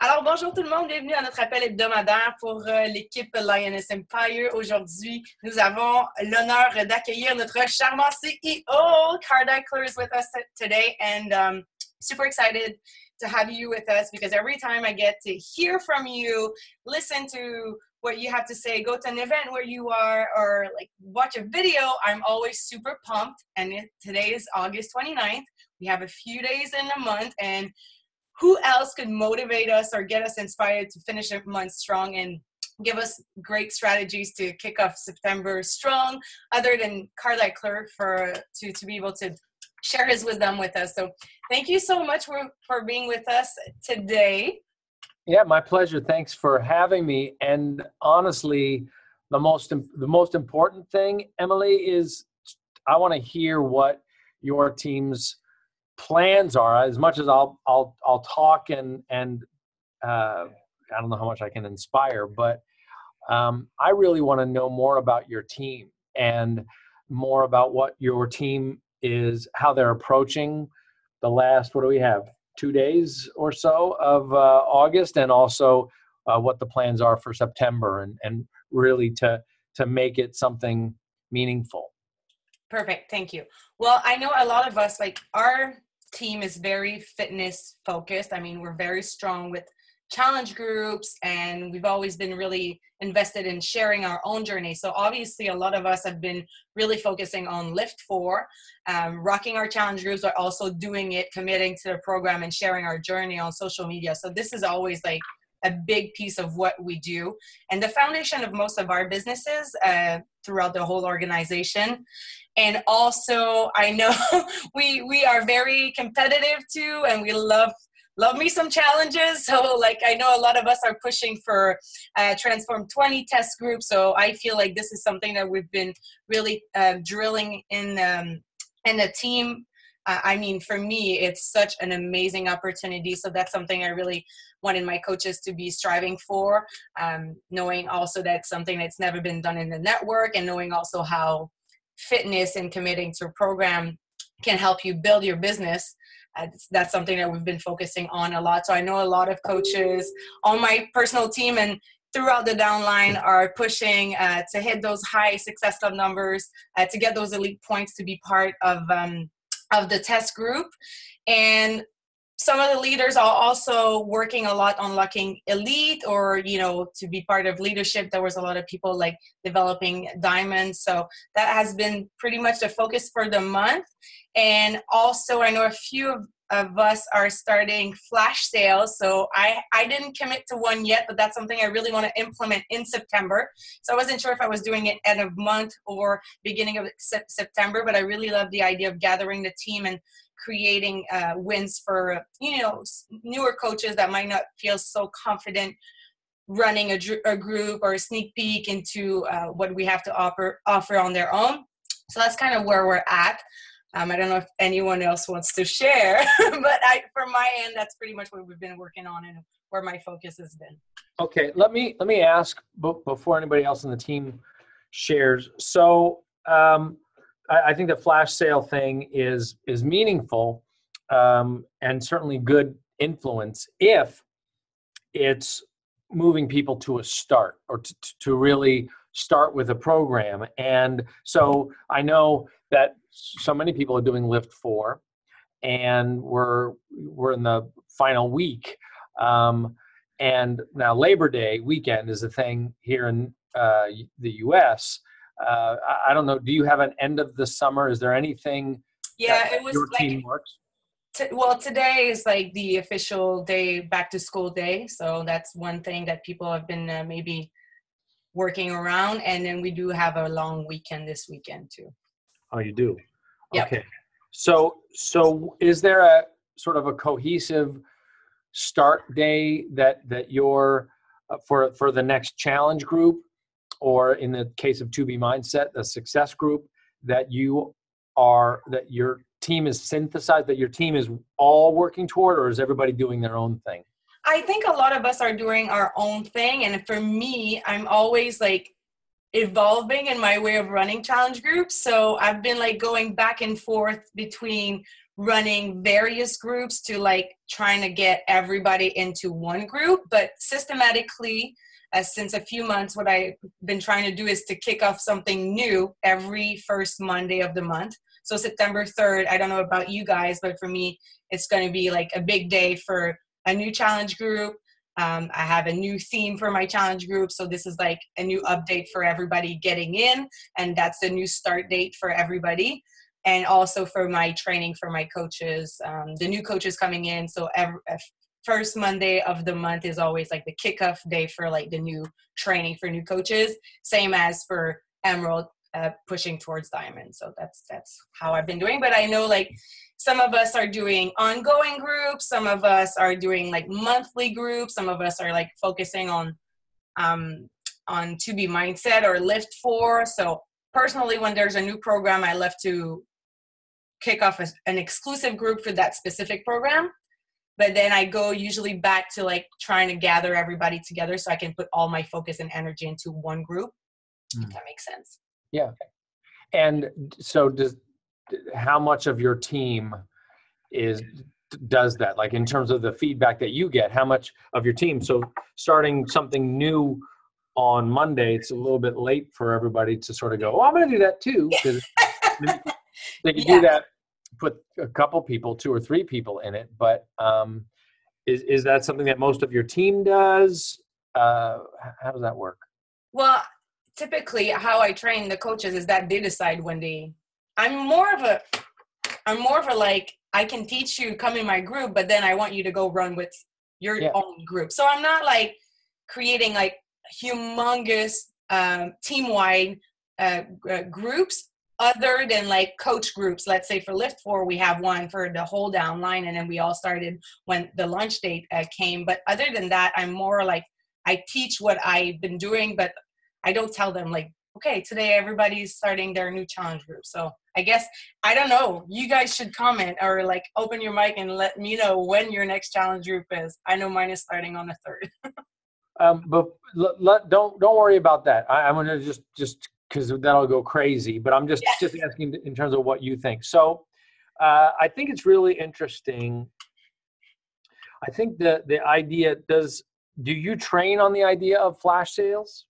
Alors, bonjour tout le monde, bienvenue à notre appel hebdomadaire pour l'équipe Lioness Empire. Aujourd'hui, nous avons l'honneur d'accueillir notre charmant CEO, Card Eckler, is with us today, and super excited to have you with us because every time I get to hear from you, listen to what you have to say, go to an event where you are, or like watch a video, I'm always super pumped. And today is August 29th. We have a few days in a month, and who else could motivate us or get us inspired to finish a month strong and give us great strategies to kick off September strong, other than Card Eckler to be able to share his wisdom with us. So thank you so much for being with us today. Yeah, my pleasure. Thanks for having me. And honestly, the most important thing, Emily, is I want to hear what your team's plans are. As much as I'll talk and I don't know how much I can inspire, but I really want to know more about your team and more about what your team is, how they're approaching the last, what do we have, 2 days or so of August, and also what the plans are for September, and really to make it something meaningful. Perfect. Thank you. Well, I know a lot of us, like our team is very fitness focused. I mean, we're very strong with challenge groups, and we've always been really invested in sharing our own journey. So obviously a lot of us have been really focusing on Lift 4, rocking our challenge groups, but also doing it, committing to the program and sharing our journey on social media. So this is always like a big piece of what we do, and the foundation of most of our businesses throughout the whole organization. And also, I know we are very competitive too, and we love me some challenges. So like, I know a lot of us are pushing for Transform 20 test group. So I feel like this is something that we've been really drilling in the team. I mean, for me, it's such an amazing opportunity. So that's something I really wanted my coaches to be striving for, knowing also that's something that's never been done in the network, and knowing also how fitness and committing to a program can help you build your business. That's something that we've been focusing on a lot. So I know a lot of coaches on my personal team and throughout the downline are pushing to hit those high Success Club numbers, to get those elite points to be part of the test group. And some of the leaders are also working a lot on unlocking elite, or, you know, to be part of leadership. There was a lot of people like developing diamonds. So that has been pretty much the focus for the month. And also I know a few of us are starting flash sales. So I didn't commit to one yet, but that's something I really want to implement in September. So I wasn't sure if I was doing it end of month or beginning of September, but I really love the idea of gathering the team and creating wins for, you know, newer coaches that might not feel so confident running a group or a sneak peek into what we have to offer on their own. So that's kind of where we're at. I don't know if anyone else wants to share, but from my end, that's pretty much what we've been working on and where my focus has been. Okay, let me ask before anybody else on the team shares. So I think the flash sale thing is meaningful, and certainly good influence if it's moving people to a start, or to really start with a program. And so I know that so many people are doing Lift 4, and we're in the final week. And now Labor Day weekend is a thing here in the U.S. I don't know. Do you have an end of the summer? Is there anything it was your like, team works? Well, today is like the official day, back to school day. So that's one thing that people have been maybe working around. And then we do have a long weekend this weekend too. Oh, you do? Yep. Okay. So is there a sort of a cohesive start day that you're for the next challenge group, or in the case of 2B Mindset, the success group, that your team is synthesized, that your team is all working toward, or is everybody doing their own thing? I think a lot of us are doing our own thing. And for me, I'm always like evolving in my way of running challenge groups. So I've been like going back and forth between running various groups to like trying to get everybody into one group, but systematically, since a few months, what I've been trying to do is to kick off something new every first Monday of the month. So September 3rd, I don't know about you guys, but for me, it's going to be like a big day for a new challenge group. I have a new theme for my challenge group. So this is like a new update for everybody getting in. And that's the new start date for everybody. And also for my training for my coaches, the new coaches coming in. So first Monday of the month is always like the kickoff day for like the new training for new coaches. Same as for Emerald, pushing towards Diamond. So that's how I've been doing. But I know like some of us are doing ongoing groups. Some of us are doing like monthly groups. Some of us are like focusing on 2B Mindset or Lift 4. So personally, when there's a new program, I love to kick off an exclusive group for that specific program. But then I go usually back to like trying to gather everybody together so I can put all my focus and energy into one group, if that makes sense. Yeah. And so how much of your team does that? Like in terms of the feedback that you get, how much of your team? So starting something new on Monday, it's a little bit late for everybody to sort of go, oh, I'm going to do that too. Because they can do that, put a couple people, 2 or 3 people in it. But is that something that most of your team does? How does that work? Well, typically how I train the coaches is that they decide when I'm more of a like, I can teach you, come in my group, but then I want you to go run with your own group. So I'm not like creating like humongous team-wide groups other than like coach groups. Let's say for Lift 4, we have one for the whole down line, and then we all started when the launch date came. But other than that, I'm more like, I teach what I've been doing, but I don't tell them like, okay, today everybody's starting their new challenge group. So I guess, I don't know, you guys should comment or like open your mic and let me know when your next challenge group is. I know mine is starting on the 3rd. But don't worry about that. I'm going to just because that'll go crazy, but I'm just asking in terms of what you think. So I think it's really interesting. I think the idea do you train on the idea of flash sales?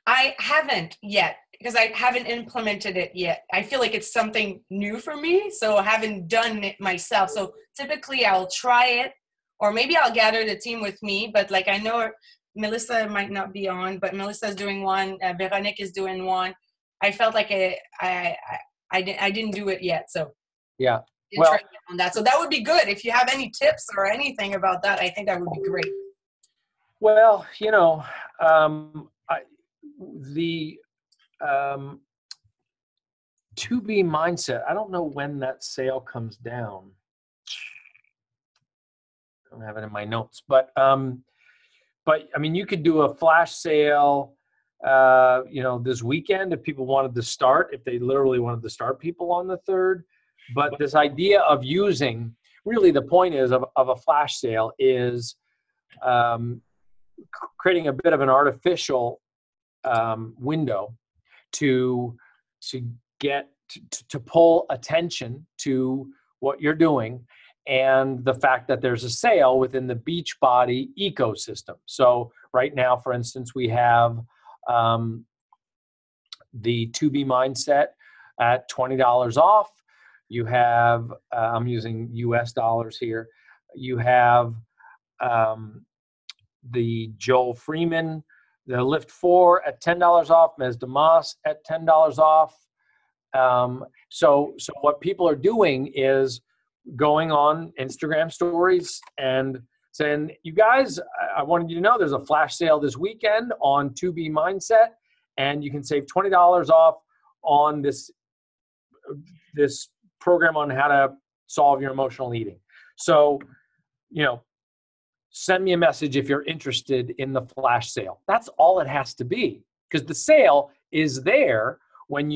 I haven't yet because I haven't implemented it yet. I feel like it's something new for me, so I haven't done it myself. So typically I'll try it, or maybe I'll gather the team with me, but like I know Melissa might not be on, but Melissa's doing one, Veronique is doing one. I felt like I didn't do it yet, so yeah, well, on that. So that would be good. If you have any tips or anything about that, I think that would be great. Well, the 2B Mindset, I don't know when that sale comes down. I don't have it in my notes, but I mean, you could do a flash sale, this weekend if people wanted to start, if they literally wanted to start people on the 3rd. But this idea of using, really the point is of a flash sale is creating a bit of an artificial window to get to pull attention to what you're doing and the fact that there's a sale within the Beachbody ecosystem. So right now, for instance, we have the 2B Mindset at $20 off. You have, I'm using US dollars here. You have the Joel Freeman, the Lift 4 at $10 off, Ms. Damas at $10 off. So what people are doing is going on Instagram stories and saying, you guys, I wanted you to know there's a flash sale this weekend on 2B Mindset, and you can save $20 off on this program on how to solve your emotional eating. So, send me a message if you're interested in the flash sale. That's all it has to be, because the sale is there when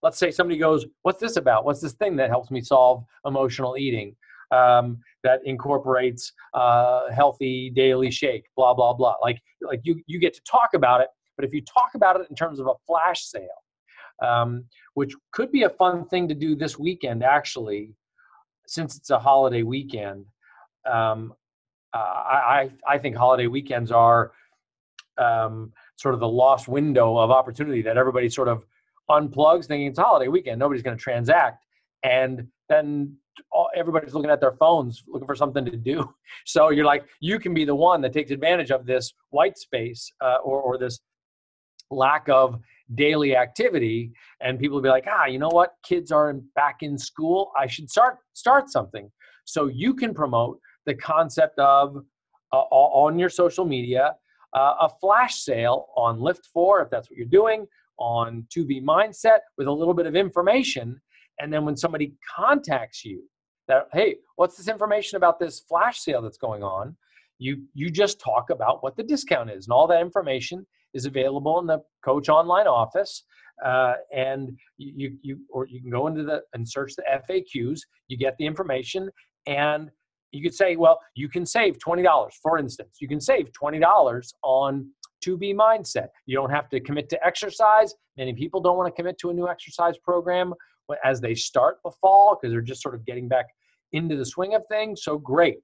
let's say somebody goes, what's this about? What's this thing that helps me solve emotional eating that incorporates healthy daily shake, blah, blah, blah. Like you get to talk about it, but if you talk about it in terms of a flash sale, which could be a fun thing to do this weekend, actually, since it's a holiday weekend, um, I think holiday weekends are sort of the lost window of opportunity that everybody sort of unplugs, thinking it's a holiday weekend, nobody's going to transact, and then everybody's looking at their phones looking for something to do. So you're like, you can be the one that takes advantage of this white space or this lack of daily activity, and people will be like, you know what, kids are back in school, I should start something. So you can promote the concept of on your social media a flash sale on Lift4, if that's what you're doing, on 2B Mindset, with a little bit of information. And then when somebody contacts you that, hey, what's this information about this flash sale that's going on, you just talk about what the discount is, and all that information is available in the Coach Online office. And you can go into and search the FAQs. You get the information, and you could say, well, you can save $20. For instance, you can save $20 on 2B Mindset. You don't have to commit to exercise. Many people don't want to commit to a new exercise program as they start the fall because they're just sort of getting back into the swing of things. So great.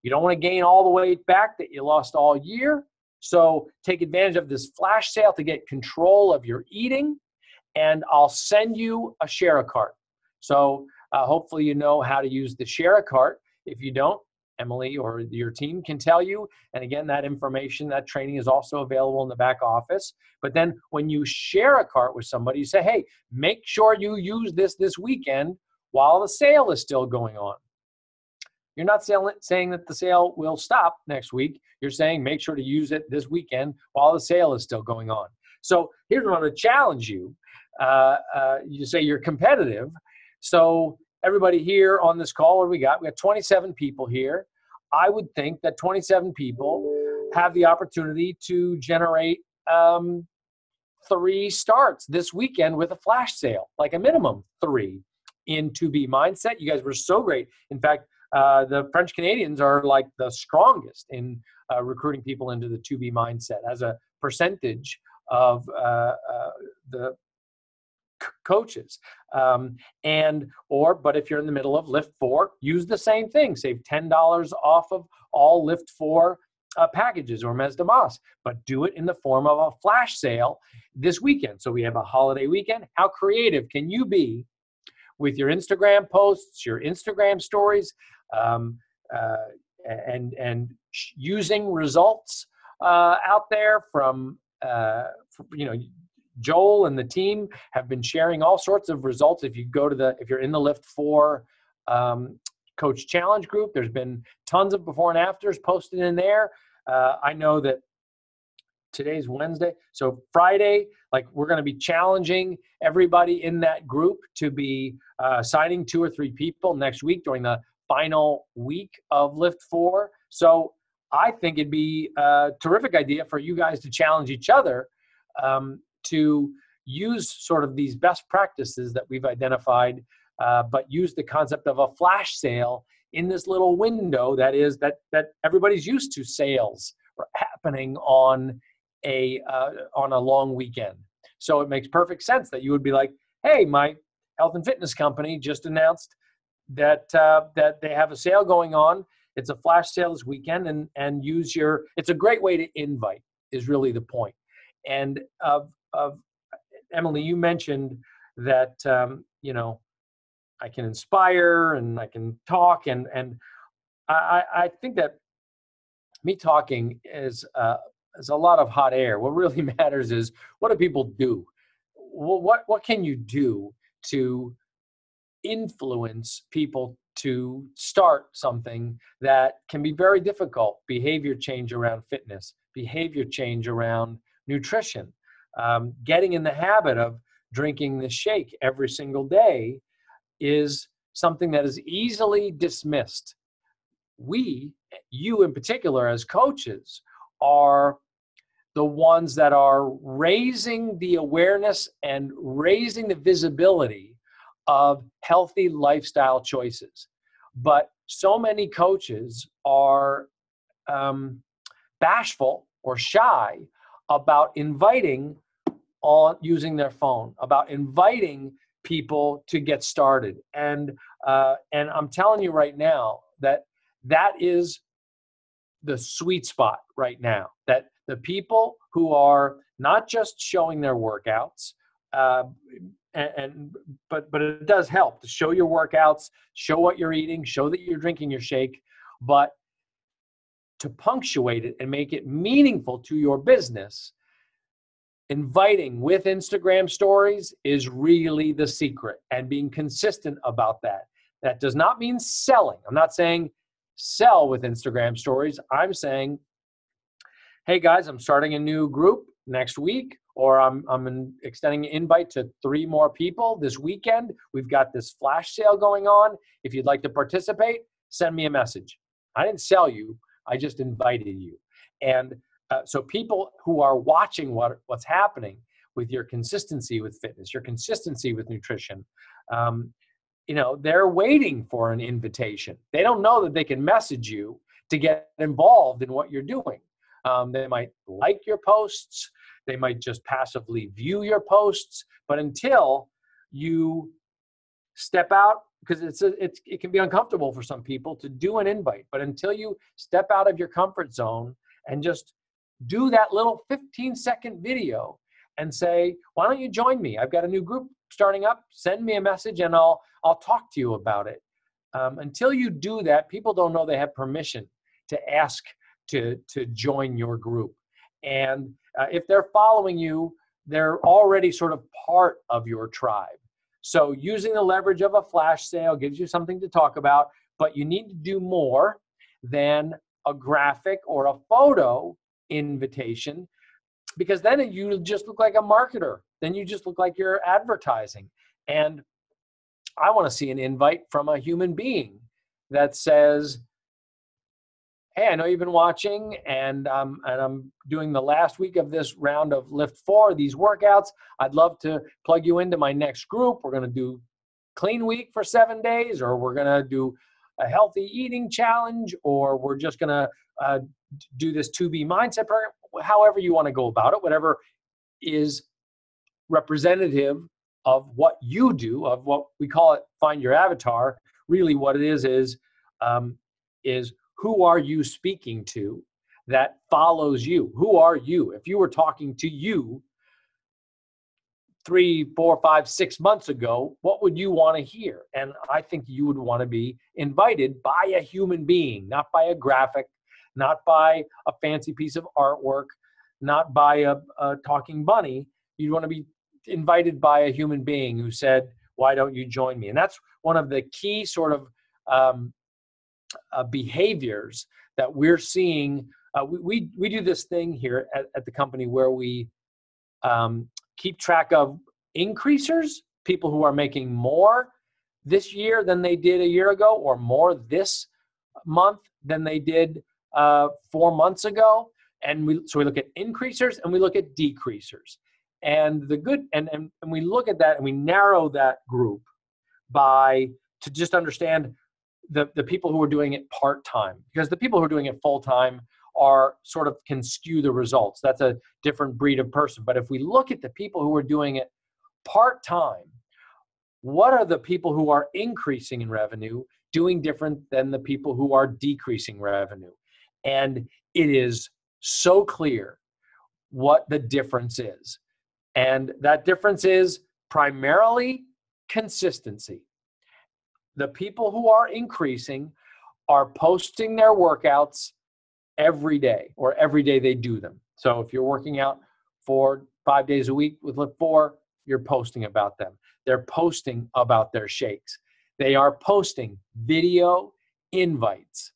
You don't want to gain all the weight back that you lost all year. So take advantage of this flash sale to get control of your eating, and I'll send you a Share-a-Cart. So hopefully you know how to use the Share-a-Cart. If you don't, Emily or your team can tell you. And again, that information, that training is also available in the back office. But then when you share a cart with somebody, you say, hey, make sure you use this weekend while the sale is still going on. You're not saying that the sale will stop next week. You're saying make sure to use it this weekend while the sale is still going on. So here's what I'm going to challenge you. You say you're competitive. So everybody here on this call, what do we got? We got 27 people here. I would think that 27 people have the opportunity to generate 3 starts this weekend with a flash sale, like a minimum 3 in 2B Mindset. You guys were so great. In fact, the French Canadians are like the strongest in recruiting people into the 2B Mindset as a percentage of the coaches. But if you're in the middle of Lift4, use the same thing. Save $10 off of all Lift4 packages or Mes de Mas, but do it in the form of a flash sale this weekend. So we have a holiday weekend. How creative can you be with your Instagram posts, your Instagram stories, and using results out there from Joel and the team have been sharing all sorts of results. If you're in the Lift4 Coach Challenge group, there's been tons of before and afters posted in there. I know that today's Wednesday, so Friday, we're going to be challenging everybody in that group to be signing 2 or 3 people next week during the final week of Lift4. So I think it'd be a terrific idea for you guys to challenge each other to use sort of these best practices that we've identified, but use the concept of a flash sale in this little window that everybody's used to sales happening on a long weekend. So it makes perfect sense that you would be like, hey, my health and fitness company just announced that they have a sale going on. It's a flash sale this weekend, and it's a great way to invite is really the point. And of Emily, you mentioned that I can inspire and I can talk, and I think that me talking is a lot of hot air. What really matters is, what do people do? What can you do to influence people to start something that can be very difficult? Behavior change around fitness, behavior change around nutrition, getting in the habit of drinking the shake every single day is something that is easily dismissed. You in particular as coaches, are the ones that are raising the awareness and raising the visibility of healthy lifestyle choices. But so many coaches are bashful or shy about inviting on using their phone, about inviting people to get started. And I'm telling you right now that that is the sweet spot right now, that the people who are not just showing their workouts, but it does help to show your workouts, show what you're eating, show that you're drinking your shake, but to punctuate it and make it meaningful to your business, inviting with Instagram stories is really the secret, and being consistent about that. That does not mean selling. I'm not saying sell with Instagram stories. I'm saying, hey guys, I'm starting a new group next week, or I'm extending an invite to 3 more people this weekend. We've got this flash sale going on. If you'd like to participate, send me a message. I didn't sell you. I just invited you. And so people who are watching what's happening with your consistency with fitness, your consistency with nutrition, they're waiting for an invitation. They don't know that they can message you to get involved in what you're doing. They might like your posts. They might just passively view your posts. But until you step out, because it can be uncomfortable for some people to do an invite, but until you step out of your comfort zone and just do that little 15-second video and say, why don't you join me? I've got a new group starting up. Send me a message and I'll talk to you about it. Until you do that, people don't know they have permission to ask to join your group. And if they're following you, they're already sort of part of your tribe. So using the leverage of a flash sale gives you something to talk about, but you need to do more than a graphic or a photo invitation, because then you just look like a marketer. Then you just look like you're advertising. And I want to see an invite from a human being that says, hey, I know you've been watching, and I'm doing the last week of this round of Lift 4, these workouts. I'd love to plug you into my next group. We're going to do clean week for 7 days, or we're going to do a healthy eating challenge, or we're just going to do this 2B mindset program. However you want to go about it, whatever is representative of what you do, of what we call it, find your avatar. Really what it is who are you speaking to that follows you? Who are you? If you were talking to you 3, 4, 5, 6 months ago, what would you want to hear? And I think you would want to be invited by a human being, not by a graphic, not by a fancy piece of artwork, not by a talking bunny. You'd want to be invited by a human being who said, why don't you join me? And that's one of the key sort of behaviors that we're seeing. We do this thing here at the company where we keep track of increasers, people who are making more this year than they did a year ago, or more this month than they did 4 months ago. And so we look at increasers and we look at decreasers. And and we look at that and we narrow that group to just understand the people who are doing it part-time, because the people who are doing it full-time can skew the results. That's a different breed of person. But if we look at the people who are doing it part-time, what are the people who are increasing in revenue doing different than the people who are decreasing revenue? And it is so clear what the difference is. And that difference is primarily consistency. The people who are increasing are posting their workouts every day, or every day they do them. So if you're working out for 5 days a week with Lift 4, you're posting about them. They're posting about their shakes. They are posting video invites.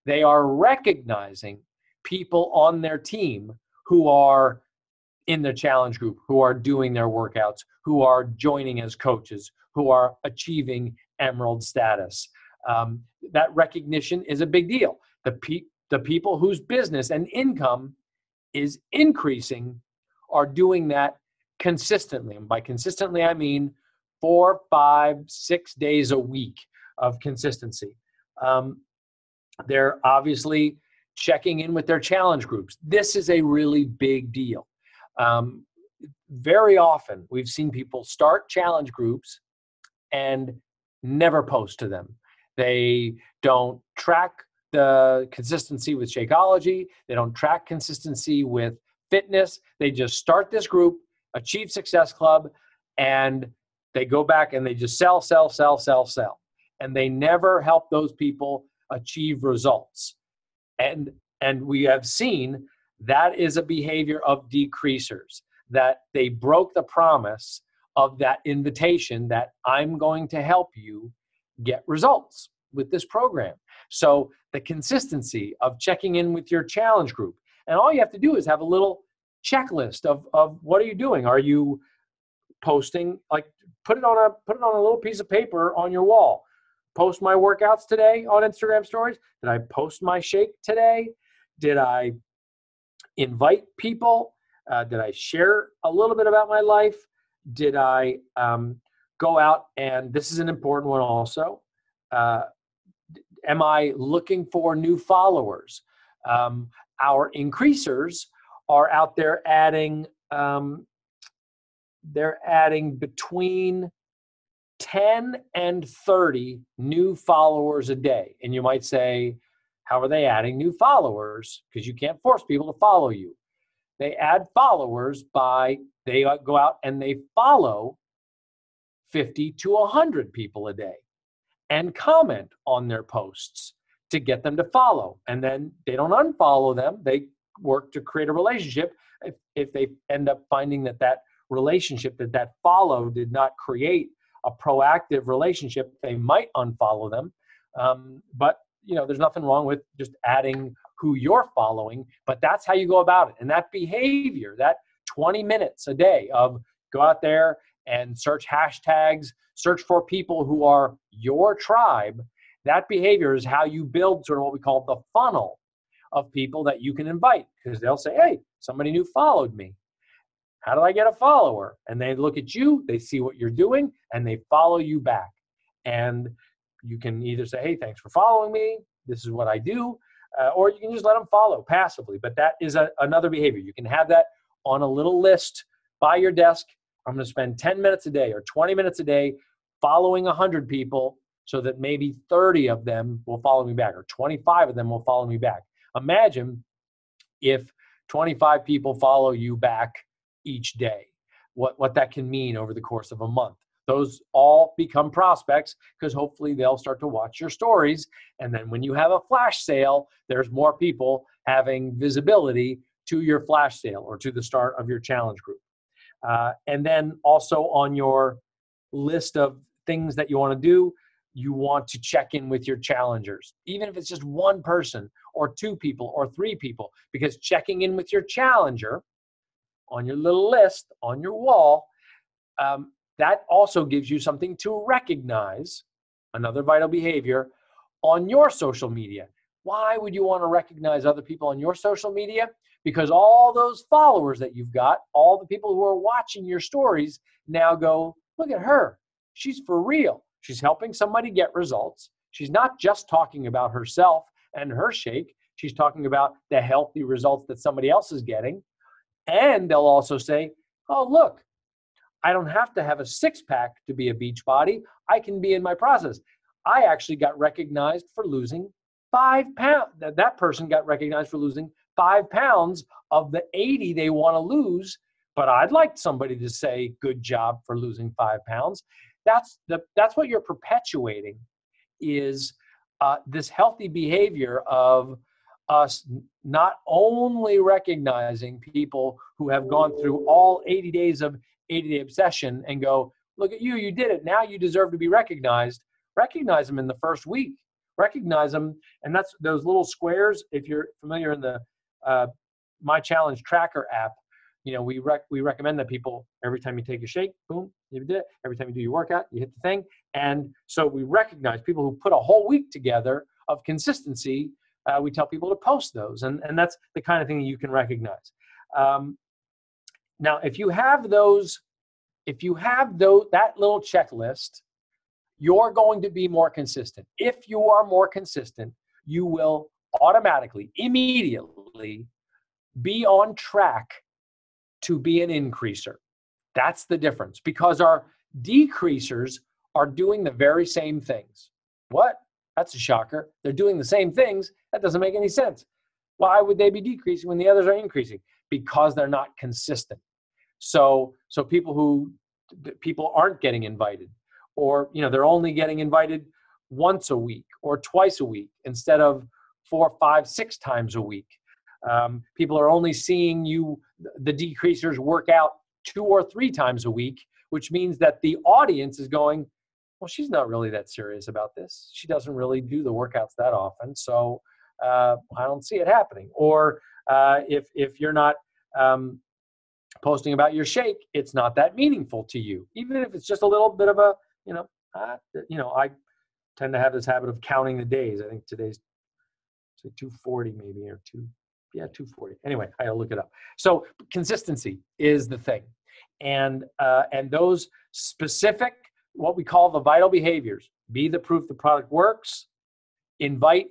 They are recognizing people on their team who are in the challenge group, who are doing their workouts, who are joining as coaches, who are achieving Emerald status. That recognition is a big deal. The people whose business and income is increasing are doing that consistently. And by consistently, I mean 4, 5, 6 days a week of consistency. They're obviously checking in with their challenge groups. This is a really big deal. Very often, we've seen people start challenge groups and never post to them. They don't track the consistency with Shakeology. They don't track consistency with fitness. They just start this group, Achieve Success Club, and they go back and they just sell. And they never help those people achieve results. And we have seen that is a behavior of decreasers, that they broke the promise of that invitation that I'm going to help you get results with this program. So the consistency of checking in with your challenge group. And all you have to do is have a little checklist of what are you doing? Are you posting, like put it on a little piece of paper on your wall. Post my workouts today on Instagram stories. Did I post my shake today? Did I invite people? Did I share a little bit about my life? Did I go out, and this is an important one also, am I looking for new followers? Our increasers are out there adding, they're adding between 10 and 30 new followers a day. And you might say, how are they adding new followers? Because you can't force people to follow you. They add followers by, they go out and they follow 50 to 100 people a day and comment on their posts to get them to follow. And then they don't unfollow them. They work to create a relationship. If they end up finding that relationship, that follow did not create a proactive relationship, they might unfollow them. But there's nothing wrong with just adding who you're following, but that's how you go about it. And that behavior, that 20 minutes a day of go out there and search hashtags, search for people who are your tribe, that behavior is how you build sort of what we call the funnel of people that you can invite, because they'll say, hey, somebody new followed me. How do I get a follower? And they look at you, they see what you're doing, and they follow you back. And you can either say, hey, thanks for following me. This is what I do. Or you can just let them follow passively. But that is another behavior. You can have that on a little list by your desk. I'm going to spend 10 minutes a day or 20 minutes a day following 100 people so that maybe 30 of them will follow me back or 25 of them will follow me back. Imagine if 25 people follow you back each day, what that can mean over the course of a month. Those all become prospects because hopefully they'll start to watch your stories. And then when you have a flash sale, there's more people having visibility to your flash sale or to the start of your challenge group. And then also on your list of things that you want to do, you want to check in with your challengers, even if it's just one person or two people or three people, because checking in with your challenger on your little list, on your wall, that also gives you something to recognize, another vital behavior, on your social media. Why would you want to recognize other people on your social media? Because all those followers that you've got, all the people who are watching your stories now go, look at her. She's for real. She's helping somebody get results. She's not just talking about herself and her shake. She's talking about the healthy results that somebody else is getting. And they'll also say, oh, look, I don't have to have a six-pack to be a Beachbody. I can be in my process. I actually got recognized for losing 5 pounds. That person got recognized for losing 5 pounds of the 80 they want to lose, but I'd like somebody to say, good job for losing 5 pounds. That's what you're perpetuating, is this healthy behavior of us not only recognizing people who have gone through all 80 days of 80-day obsession and go, look at you, you did it. Now you deserve to be recognized. Recognize them in the first week. Recognize them. And that's those little squares. If you're familiar in the My Challenge Tracker app, we recommend that people, every time you take a shake, boom, you did it. Every time you do your workout, you hit the thing. And so we recognize people who put a whole week together of consistency. We tell people to post those. And that's the kind of thing that you can recognize. Now, if you have that little checklist, you're going to be more consistent. If you are more consistent, you will automatically, immediately be on track to be an increaser. That's the difference, because our decreasers are doing the very same things. What? That's a shocker. They're doing the same things. That doesn't make any sense. Why would they be decreasing when the others are increasing? Because they're not consistent. So people aren't getting invited, or they're only getting invited once a week or twice a week instead of 4, 5, 6 times a week. People are only seeing the decreasers, work out 2 or 3 times a week, which means that the audience is going, well, she's not really that serious about this. She doesn't really do the workouts that often, so I don't see it happening. Or if you're not posting about your shake, it's not that meaningful to you, even if it's just a little bit of a, I tend to have this habit of counting the days. I think today's 240 maybe, or 240. Anyway, I gotta look it up. So consistency is the thing, and those specific, what we call the vital behaviors: be the proof the product works, invite,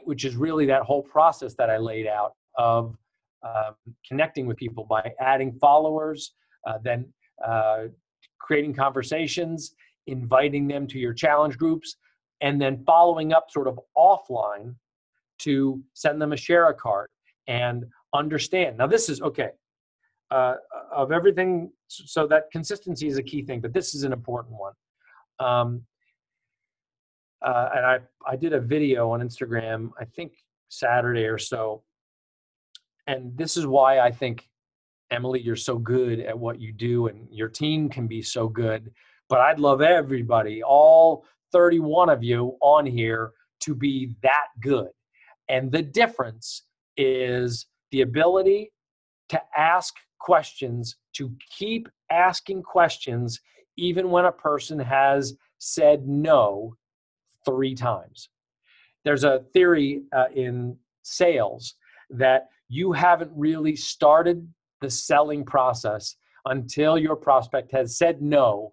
which is really that whole process that I laid out of connecting with people by adding followers, then creating conversations, inviting them to your challenge groups, and then following up sort of offline to send them a share card and understand. Now this is okay. Of everything, so that consistency is a key thing, but this is an important one. And I did a video on Instagram, I think Saturday or so, and this is why I think, Emily, you're so good at what you do, and your team can be so good, but I'd love everybody, all 31 of you on here, to be that good. And the difference is the ability to ask questions, to keep asking questions, even when a person has said no 3 times. There's a theory in sales that you haven't really started the selling process until your prospect has said no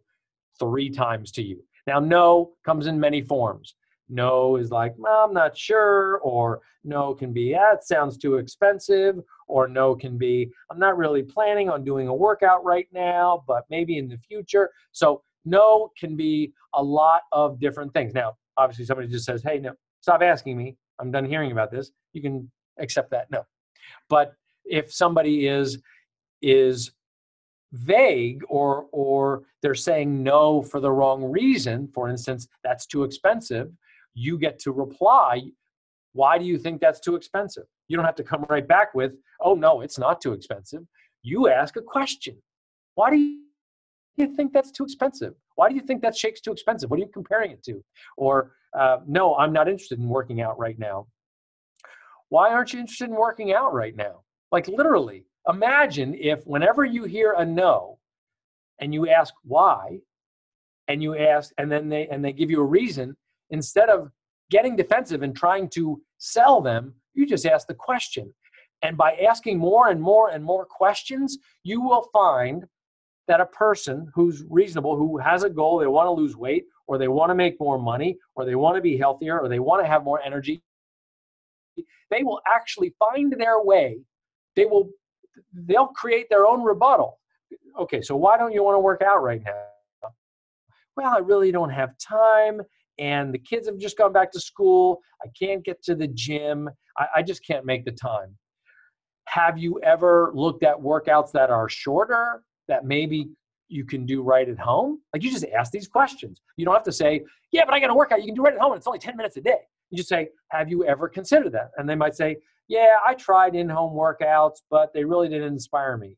3 times to you. Now, no comes in many forms. No is like, well, I'm not sure, or no can be, it sounds too expensive, or no can be, I'm not really planning on doing a workout right now, but maybe in the future. So no can be a lot of different things. Now, obviously somebody just says, hey, no, stop asking me. I'm done hearing about this. You can accept that no. But if somebody is vague, or they're saying no for the wrong reason, for instance, that's too expensive, you get to reply, why do you think that's too expensive? You don't have to come right back with, oh no, it's not too expensive. You ask a question. Why do you think that's too expensive? Why do you think that shake's too expensive? What are you comparing it to? Or no, I'm not interested in working out right now. Why aren't you interested in working out right now? Like literally, imagine if whenever you hear a no and you ask why, and you ask, and then they give you a reason, instead of getting defensive and trying to sell them, you just ask the question. And by asking more and more and more questions, you will find that a person who's reasonable, who has a goal, they want to lose weight, or they want to make more money, or they want to be healthier, or they want to have more energy, they will actually find their way. They'll create their own rebuttal. Okay, so why don't you want to work out right now? Well, I really don't have time, and the kids have just gone back to school. I can't get to the gym. I just can't make the time. Have you ever looked at workouts that are shorter, that maybe you can do right at home? Like, you just ask these questions. You don't have to say, yeah, but I got a workout you can do right at home, and it's only 10 minutes a day. You just say, have you ever considered that? And they might say, yeah, I tried in-home workouts, but they really didn't inspire me.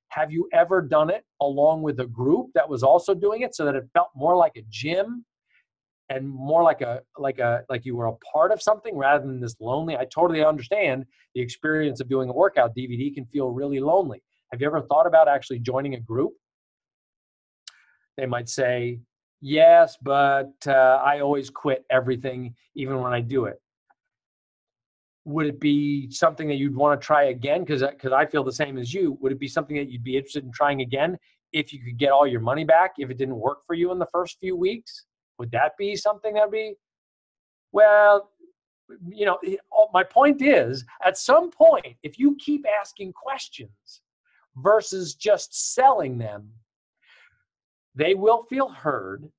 Have you ever done it along with a group that was also doing it, so that it felt more like a gym and more like you were a part of something rather than this lonely? I totally understand the experience of doing a workout. DVD can feel really lonely. Have you ever thought about actually joining a group? They might say, yes, but I always quit everything, even when I do it. Would it be something that you'd want to try again? Because I feel the same as you. Would it be something that you'd be interested in trying again if you could get all your money back, if it didn't work for you in the first few weeks? Would that be something that'd be, well, my point is, at some point, if you keep asking questions versus just selling them, they will feel heard,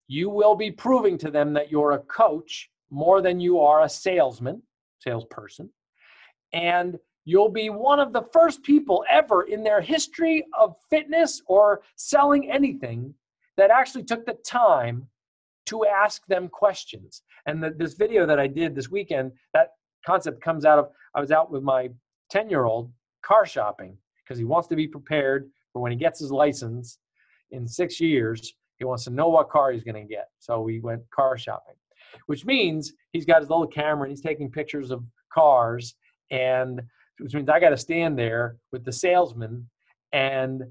you will be proving to them that you're a coach more than you are a salesperson. And you'll be one of the first people ever in their history of fitness or selling anything that actually took the time to ask them questions. And this video that I did this weekend, that concept comes out of, I was out with my 10-year-old car shopping because he wants to be prepared for when he gets his license in 6 years. He wants to know what car he's going to get. So we went car shopping, which means he's got his little camera and he's taking pictures of cars, and which means I got to stand there with the salesman and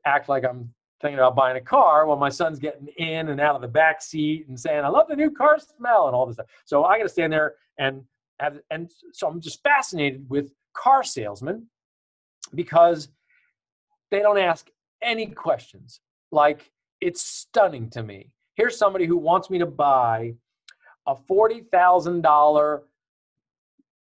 act like I'm thinking about buying a car while my son's getting in and out of the back seat and saying, I love the new car smell and all this stuff. So I got to stand there and so I'm just fascinated with car salesmen because they don't ask any questions. Like, it's stunning to me. Here's somebody who wants me to buy a $40,000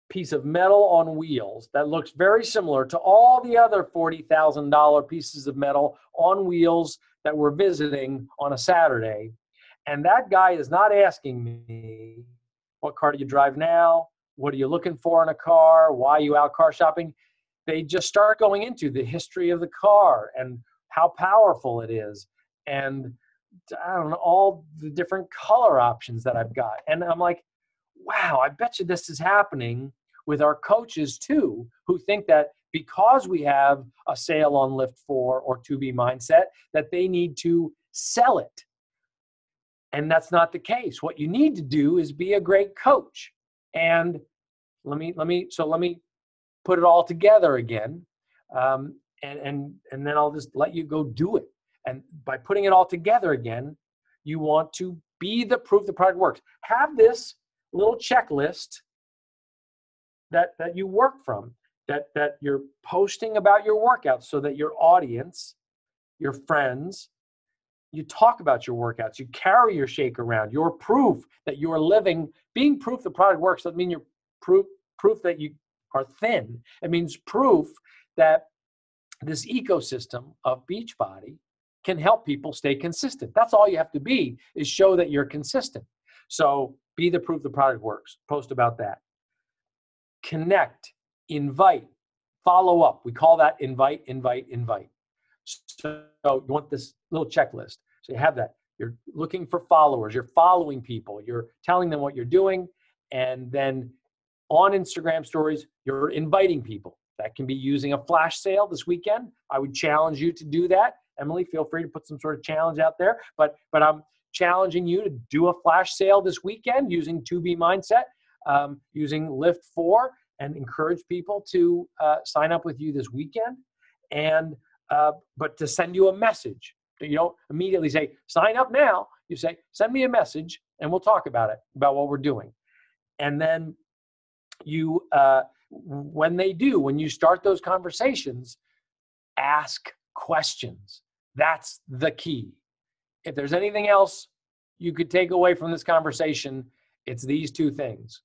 piece of metal on wheels that looks very similar to all the other $40,000 pieces of metal on wheels that we're visiting on a Saturday. And that guy is not asking me, what car do you drive now? What are you looking for in a car? Why are you out car shopping? They just start going into the history of the car and how powerful it is. And I don't know, all the different color options that I've got. And I'm like, wow, I bet you this is happening with our coaches too, who think that because we have a sale on Lift 4 or 2B Mindset, that they need to sell it. And that's not the case. What you need to do is be a great coach. And let me put it all together again. And then I'll just let you go do it. And by putting it all together again, you want to be the proof the product works. Have this little checklist that you work from, that you're posting about your workouts so that your audience, your friends, you talk about your workouts, you carry your shake around, you're proof that you're living, being proof the product works doesn't mean you're proof that you are thin. It means proof that this ecosystem of Beachbody can help people stay consistent. That's all you have to be, is show that you're consistent. So be the proof the product works. Post about that. Connect, invite, follow up. We call that invite. So you want this little checklist. So you have that. You're looking for followers. You're following people. You're telling them what you're doing. And then on Instagram stories, you're inviting people. That can be using a flash sale this weekend. I would challenge you to do that. Emily, feel free to put some sort of challenge out there. But I'm challenging you to do a flash sale this weekend using 2B Mindset, using Lift 4, and encourage people to sign up with you this weekend. And but to send you a message. You don't immediately say, sign up now. You say, send me a message and we'll talk about it, about what we're doing. And then you, when you start those conversations, ask questions. That's the key. If there's anything else you could take away from this conversation, it's these two things.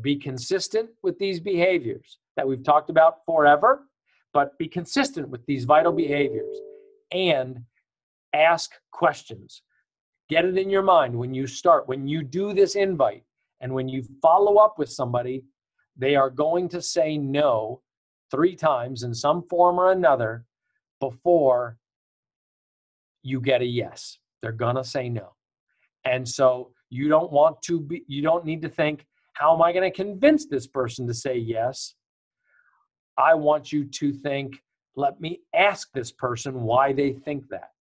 Be consistent with these behaviors that we've talked about forever, but be consistent with these vital behaviors and ask questions. Get it in your mind when you start, when you do this invite, and when you follow up with somebody, they are going to say no 3 times in some form or another before you get a yes. They're going to say no. And so you don't need to think, how am I going to convince this person to say yes? I want you to think, let me ask this person why they think that,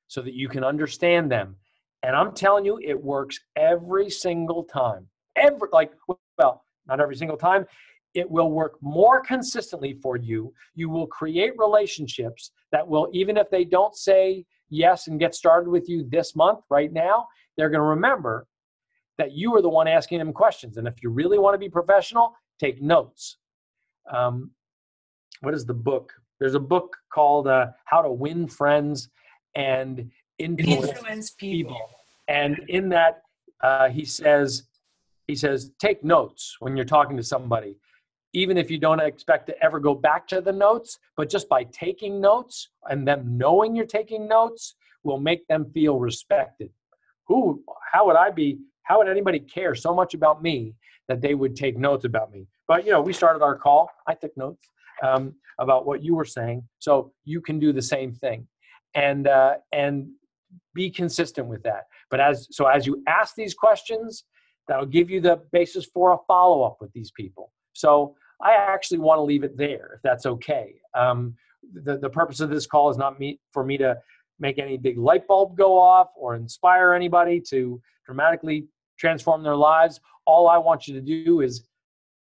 so that you can understand them. And I'm telling you, it works every single time. Not every single time. It will work more consistently for you. You will create relationships that will, even if they don't say yes and get started with you this month, right now, they're going to remember that you are the one asking them questions. And if you really want to be professional, take notes. What is the book? There's a book called How to Win Friends and Influence People. And in that, he says, take notes when you're talking to somebody, even if you don't expect to ever go back to the notes, but just by taking notes and them knowing you're taking notes will make them feel respected. How would anybody care so much about me that they would take notes about me? But, we started our call. I took notes about what you were saying. So you can do the same thing and be consistent with that. But as you ask these questions, that'll give you the basis for a follow-up with these people. So I actually want to leave it there, if that's okay. The purpose of this call is not for me to make any big light bulb go off or inspire anybody to dramatically transform their lives. All I want you to do is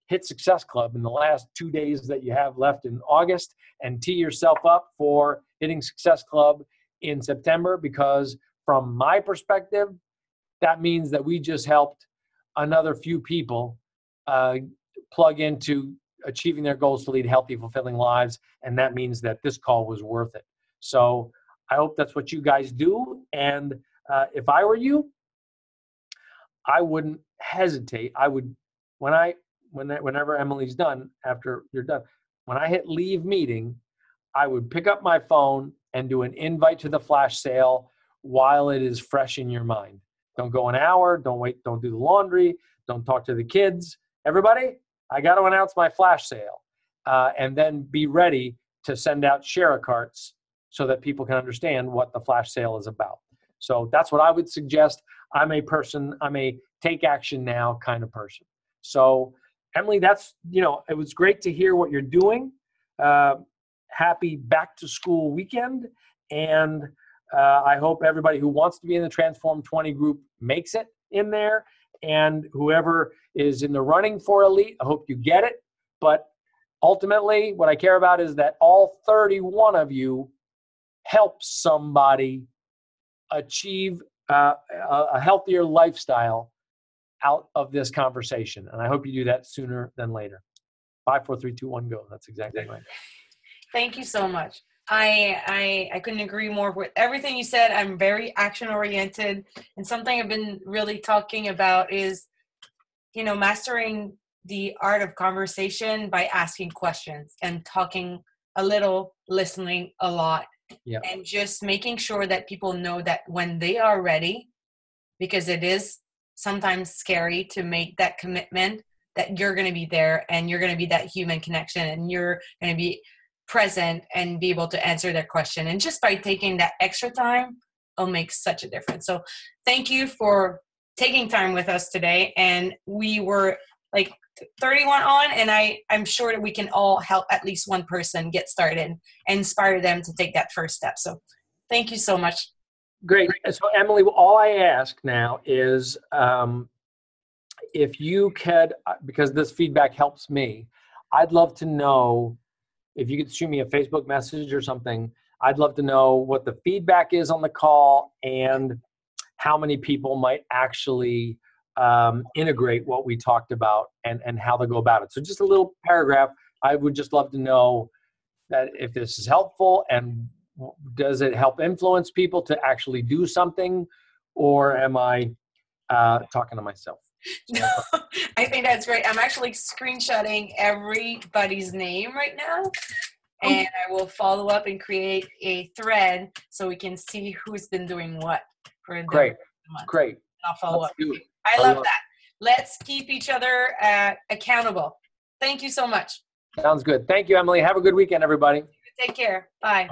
hit Success Club in the last 2 days that you have left in August and tee yourself up for hitting Success Club in September, because from my perspective, that means that we just helped another few people plug into achieving their goals to lead healthy, fulfilling lives. And that means that this call was worth it. So I hope that's what you guys do. And if I were you, I wouldn't hesitate. I would, whenever Emily's done, after you're done, when I hit leave meeting, I would pick up my phone and do an invite to the flash sale while it is fresh in your mind. Don't go an hour. Don't wait. Don't do the laundry. Don't talk to the kids. Everybody, I got to announce my flash sale. And then be ready to send out share carts so that people can understand what the flash sale is about. So that's what I would suggest. I'm a take action now kind of person. So Emily, it was great to hear what you're doing. Happy back to school weekend. And I hope everybody who wants to be in the Transform 20 group makes it in there. And whoever is in the running for elite, I hope you get it. But ultimately, what I care about is that all 31 of you help somebody achieve a healthier lifestyle out of this conversation. And I hope you do that sooner than later. 5, 4, 3, 2, 1, go. That's exactly right. Thank you so much. I couldn't agree more with everything you said. I'm very action oriented, and something I've been really talking about is, mastering the art of conversation by asking questions and talking a little, listening a lot, and just making sure that people know that when they are ready, because it is sometimes scary to make that commitment, that you're going to be there and you're going to be that human connection and you're going to be present and be able to answer their question. And just by taking that extra time, it'll make such a difference. So thank you for taking time with us today. And we were like 31 on, and I'm sure that we can all help at least one person get started and inspire them to take that first step. So thank you so much. Great. So Emily, all I ask now is if you could, because this feedback helps me, I'd love to know if you could shoot me a Facebook message or something. I'd love to know what the feedback is on the call and how many people might actually integrate what we talked about and how they go about it. So just a little paragraph. I would just love to know that if this is helpful, and does it help influence people to actually do something, or am I talking to myself? No, I think that's great. I'm actually screenshotting everybody's name right now, and I will follow up and create a thread so we can see who's been doing what for the Great. month. Great. I'll follow up. I love that. Let's keep each other accountable. Thank you so much. Sounds good. Thank you, Emily. Have a good weekend, everybody. Take care. Bye.